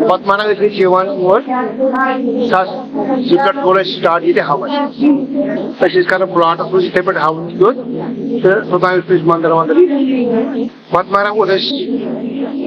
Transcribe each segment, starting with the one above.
Wat mana is het gewoon woord? Dat je kan gewoon start hier te houden. Dus je kan een plot of step het houden goed. Dat dan is mandar. Wat mana woord is?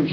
MK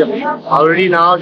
already now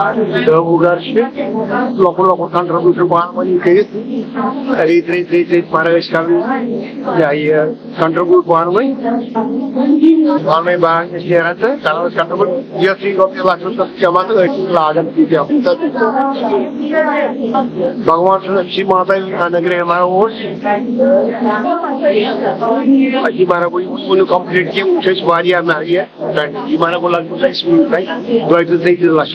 Ugar local contribution one case, three paragraphs contribute one way. One way bank is here at the contribute. You see, of the last Chamata, large and Bhagwan Shimata and the Grandma was Ajimara will complete him, just Varia Maria, and Imana will like to take the last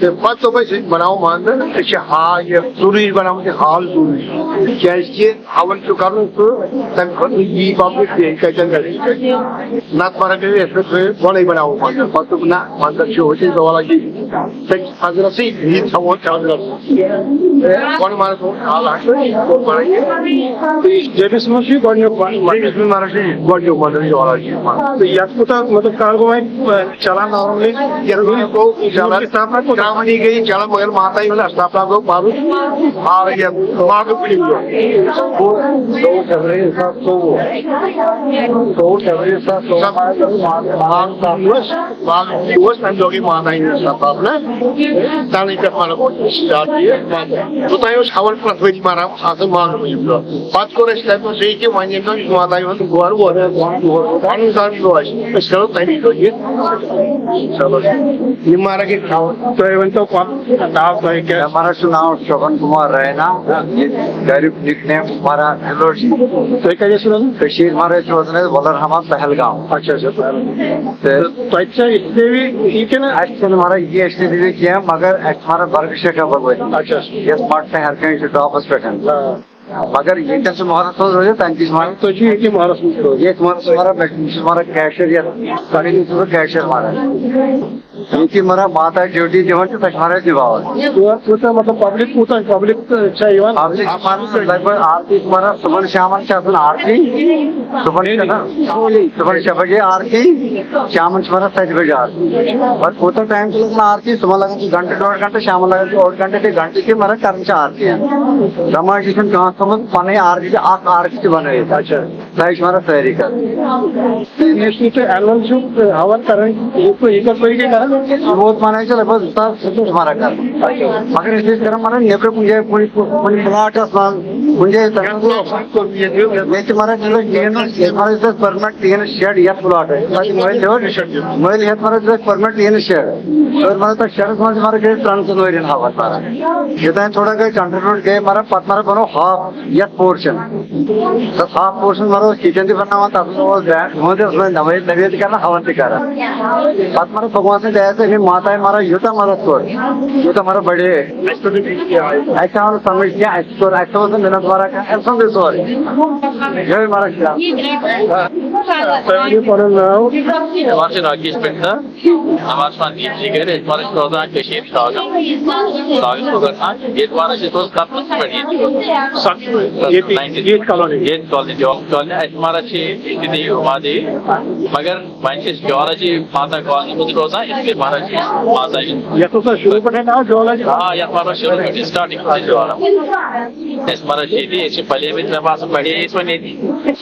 پتہٕ دوٚپ اَسہِ بناوو مان ژٕ أسۍ چھِ یہِ ضروٗری بناوُن یہِ ہال ضروٗری کیٛازِکہِ ہاوُن چھُ کَرُن تہٕ تَمہِ خٲطرٕ یی پبلِک بیٚیہِ کَتٮ۪ن گژھِ نتہٕ مگر گٔے أسۍ تھٲیِو گۄڈَے بناوو منٛدر پتہٕ دوٚپ نہ منٛدر چھُ ہوٹل زوالجی تٔمِس حضرتسٕے یہِ تھاوون حضرت گۄڈٕ مانس حال جیمس منٛز چھُ گۄڈٕنیُک گۄڈٕنیُک منٛدر زوالجی تہٕ یتھ کوٗتاہ مطلب کال گوٚو وۄنۍ چلان نارملی گئی گئی چلان مگر ماتا ہی استافا گو پارو ماگو پڑی تمہیں ماتا ہی استاف نا تانے پہ سٹارٹ ہاؤن پرت ورۍ مران آسان ماگو پتہ کور اَسہِ تمہِ دۄہ کہ وۄنۍ ماتا ہُنٛد گور وور پنُن کار گوٚو اَسہِ أسۍ کرو تمی دۄہ یہِ چلو یہِ مارک تۄہہِ ؤنۍتو ناو تۄہہِ کیٛاہ ہمارا نام شوبن کمار رینا گریک نک نیم ہمارا ایلوجی تُہۍ کتہِ ٲسِو روزان کشیر ہمارے روزان ولر حماد پہلگام اچھا اچھا تۄہہِ چھا دیوی یہِ کِنہٕ ہمارا یہ ایس ٹی دیوی کینٛہہ مگر ہمارا برگ شیخ بھگوت اچھا یس مٹ پہ ہر کہیں ٹاپس پہ مگر یہ محرت روزے تنقید تُہۍ چھِو ییٚتی محلس منٛز روزان یہ ہمارا کیشر کیشر ہمارا یہ ہمارا ماتا ڈیوٹی دِوان تہٕ ہمارا دِوان کوٗتاہ مطلب پبلِک چھا یِوان پبلک لگ بھگ آرتی ہمارا صبح شامن آرتی صبح 6 بجے آرتی شامن ہمارا 7 بجے آرتی اور کوتا ٹائم سے لگنا آرتی صبح لگا گھنٹے 1.5 گھنٹے شام لگا 1.5 گھنٹے کے گھنٹے کے ہمارا کرم سے آرتی ہے رماش کہاں سمجھ پانے آرتی سے آرتی بنے اچھا سائش ہمارا تیاری کر ہون کریں بہت مانا لگ بھگ ہمارا کر مگر اس لیے ہمارا نیبر کنجائے پلاٹ کنجائے ہمارا پرمنٹ ٹین شیڈ یہ پلاٹ ہے موبائل ہے ہمارا پرمنٹ ٹین شیڈ اور ہمارا شیڈ ہمارا گئے ٹرانسفر ہوا ہمارا یہ تھوڑا گئے کنٹرول گئے ہمارا پت ہمارا بنو ہاف یہ پورشن ہاف پورشن ہمارا کچن تھی بنا ہوا تھا نویت کرنا ہوا تھی کرا پت ہمارا بھگوان سے دیا سے ماتا ہے ہمارا یوتا ہمارا اسکور یوتا ہمارا بڑے ایسا ہمارا سمجھ کیا اسکور ایسا ہوتا محنت ہمارا کا ایسا بھی سور یہ ہمارا خلاف ہمارے راکیش پہ تھا ہمارے سندیپ جی گئے ہمارے روزان کشیر شاگم یہ ہمارا جتوز کپل پڑھی یہ کالونی جاب کالونی ہمارا ہمارے مگر وہیں جیولوجی ماتا کالونی میں روزان اس لیے ہمارا ماتا شروع پہ جیولوجی ہاں یہ ہمارا شروع اسٹارٹنگ ہمارا جیتی اس پلے میں پاس پڑھی اس میں نہیں تھی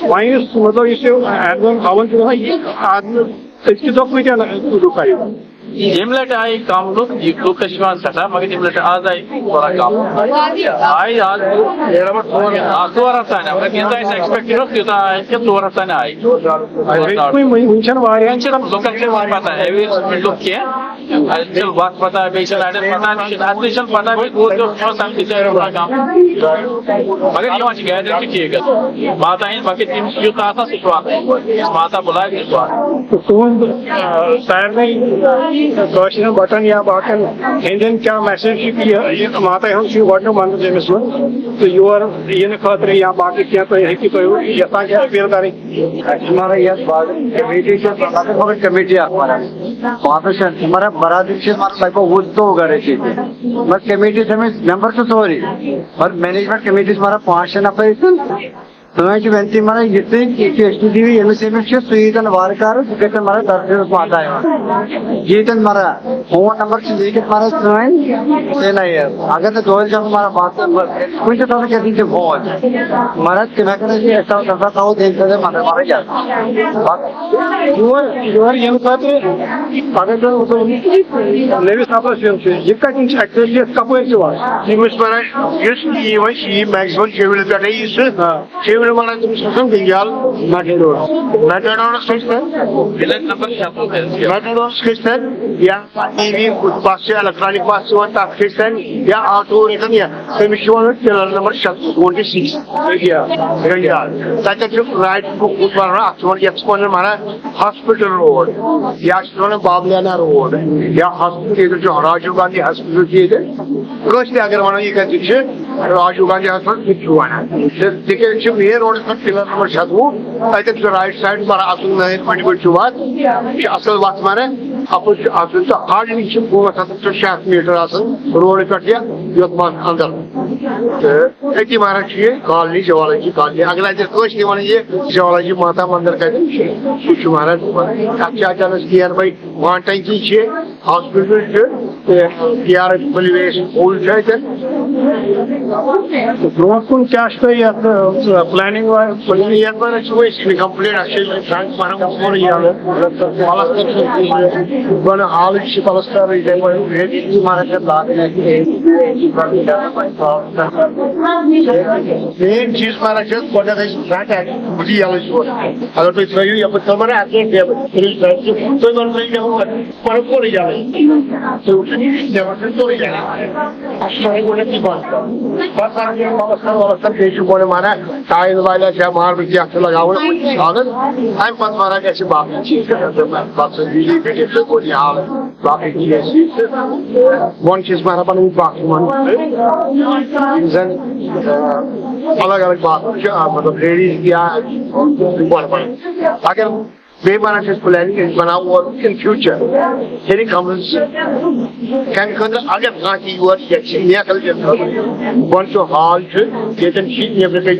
وہیں مطلب یہ ہاون یمہ لٹ آئی کم لوگ لوگ سٹھا مگر یمہ لٹ آز آئی تھوڑا کم آئی آج 2 ہفتہ تین مگر یوتہ ایکسپیکٹ تیوتہ آئی 2 ہفتہ آئی لوکن پتہ ہیوی لوگ کی وقت پتہ بیس پتہ پتہ مگر یہ گیدرنگ ٹھیک ماتا ہند وقت یوت آسان سہ ماتا بلائے کٲشرٮ۪ن بٹن یا باقین ہندین کیا میسیج ماتا ہُنٛد چھُ گۄڈٕنیُک منٛدر جیمِس منٛز تہٕ یور یِنہٕ خٲطرٕ یا باقٕے کینٛہہ تُہۍ ہیٚکِو تُہۍ یژھان کینٛہہ اپیل کَرٕنۍ ہمارا یہ کمیٹی سے کمیٹی ہمارا وہاں پہ ہمارا برادری سے ہمارا لگ بھگ وہ 2 گھر چیزیں بس کمیٹی سے ہمیں ممبر تو سوری اور مینجمنٹ کمیٹی سے ہمارا 5 نفر سمجھ بنتی مارا یہ سویتن وارکار مارا درد ماتا ہے جیتن مارا فون نمبر سے مارا سین اگر دو مارا بات کچھ کہتے فون مارا ایسا کرتا دیکھتے مارا مارا جاتا نویس نفرس یہ کتنے کپر میکسمم شیول پہ ونان تمس گنجال میٹاڈورس میٹاڈورس کھسن یا ای وی بس الیکٹرانک بس تک کھسن یا آٹو رکن یا تمس پلر نمبر 26 گنجال تتھ رائٹ بک ات مانا ہاسپٹل روڈ یا بابلیانہ روڈ یا ہاسپٹل راجیو گاندھی ہاسپٹل کس اگر ونو یہ کتنے راجیو گاندھی ہاسپٹل ونان تک مین روڈ پلر نمبر 26 اتن رائٹ سائڈ مارا اصل نئے پنڈ پہ وت اصل وت مارا اپن تو ہارڈلی 500 میٹر روڈ پہ یوت مان اندر اتی مارا کالنی جوالجی کالنی اگر اتنے ون یہ جوالجی ماتا مندر کتنے مارا اتنا نیر بائی وان ٹنکی hospital P R place school برو کن کیا پلاننگ کمپلیٹ حال پلستر مین چیز مارا گۄڈنیٚتھ اگر تُہۍ ترٛٲیِو یپٲرۍ تھٲو مارا تُہۍ ونو سورُے یلے سورُے گۄڈنیٚتھٕے پلستر بیٚیہِ چھُ گۄڈٕ مارا ٹایل وایل یا ماربل کینٛہہ لگاوُن لاگان امہِ پتہٕ مارا گژھِ باقٕے چیٖز بجلی کٔرِتھ گۄڈٕ یہِ حال باقٕے چیٖز بۄن چھِس مارا بنٲوِتھ باتھ روٗم زن الگ الگ باتھ روٗم مطلب لیڈیز یا اگر بیٚیہِ بنان چھِ پلاننگ بناوو ان فیوچر یعنی کمز کمہِ خٲطرٕ اگر کانٛہہ تہِ یور نیکل دِنہٕ خٲطرٕ بۄن چھُ ہال چھُ ییٚتٮ۪ن چھِ نیٚبرٕ کَنۍ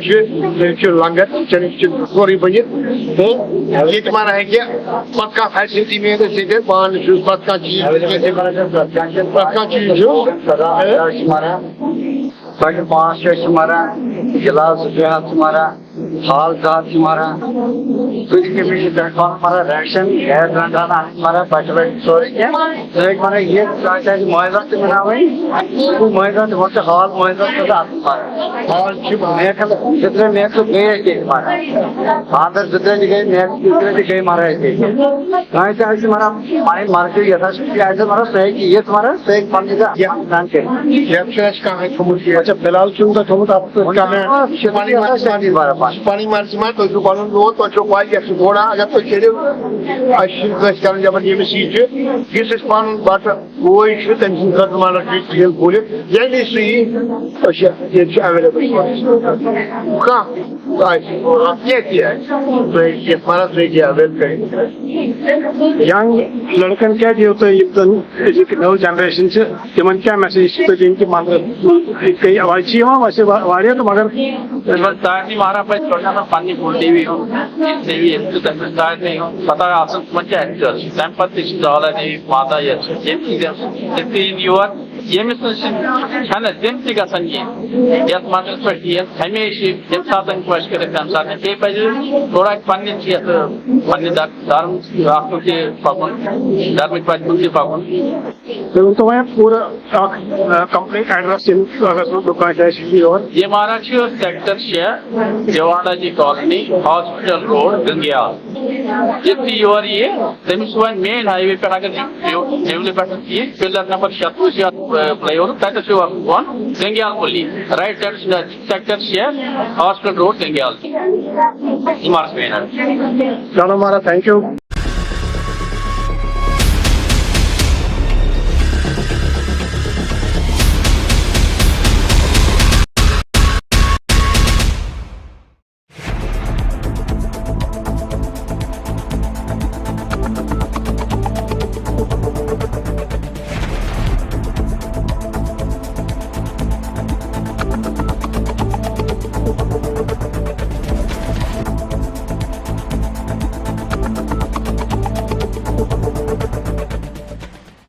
چھُ لنگر کِچنٕکۍ چھِ سورُے بٔنِتھ تہٕ ییٚتہِ مارا ہیٚکہِ پتہٕ کانٛہہ فیسلٹی میلِتھ ییٚتہِ بانہٕ چھُ پتہٕ کانٛہہ چیٖز پرٛٮ۪تھ کانٛہہ چیٖز چھُ بڑے 5-6 مارا گلاس 2 مارا ہال 2 مارا مارا ریشن گیس رنڈان مارا بچے سورے مارا یہ معاہدہ بناوی معاہدہ ہال معاہدہ ہال جتنے میک گئے مارا آدھر جتنے گئے گئے مارا مارا مارکیٹ یتھا مارا یہ مارا اچھا فی الحال پانی مرضی ما تھی پن لوگ تھی تھوڑا اگر تھی کھیلو کر دپان یمس یہ پن بٹ بوے تم سند خاطر مانا تیل کھولت یعنی سہ اویلیبل مانا تھی اویل ینگ لڑکن کیا دیو تم نو جنریشن تمن کیا میسیج دین کہ تو مگر مارا پہ فل ٹی وی پتہ تمہیں پتہ جوالا دیوی ماتا یور یمس نش تم تھی گھان یت مندرس پہ ہمیشہ یم سات خش کر تمہ سات بیٚیہِ پزِ تھوڑا پنہ دھرم پکن دھرمک پتہ کن تہ پکن تو پورا کمپلیٹ ایڈریس دکان یور یہ مارا سیکٹر 6 جوالا جی کالونی ہاسپٹل روڈ گنگیال جتنی یور یہ تمس ون مین ہائی وے پہ اگر جیولہ پہ پلر نمبر 36 فلائی اوور تک گنگیال پلی right side sector 6 hospital road Gangyal چلو مارا تھینک یو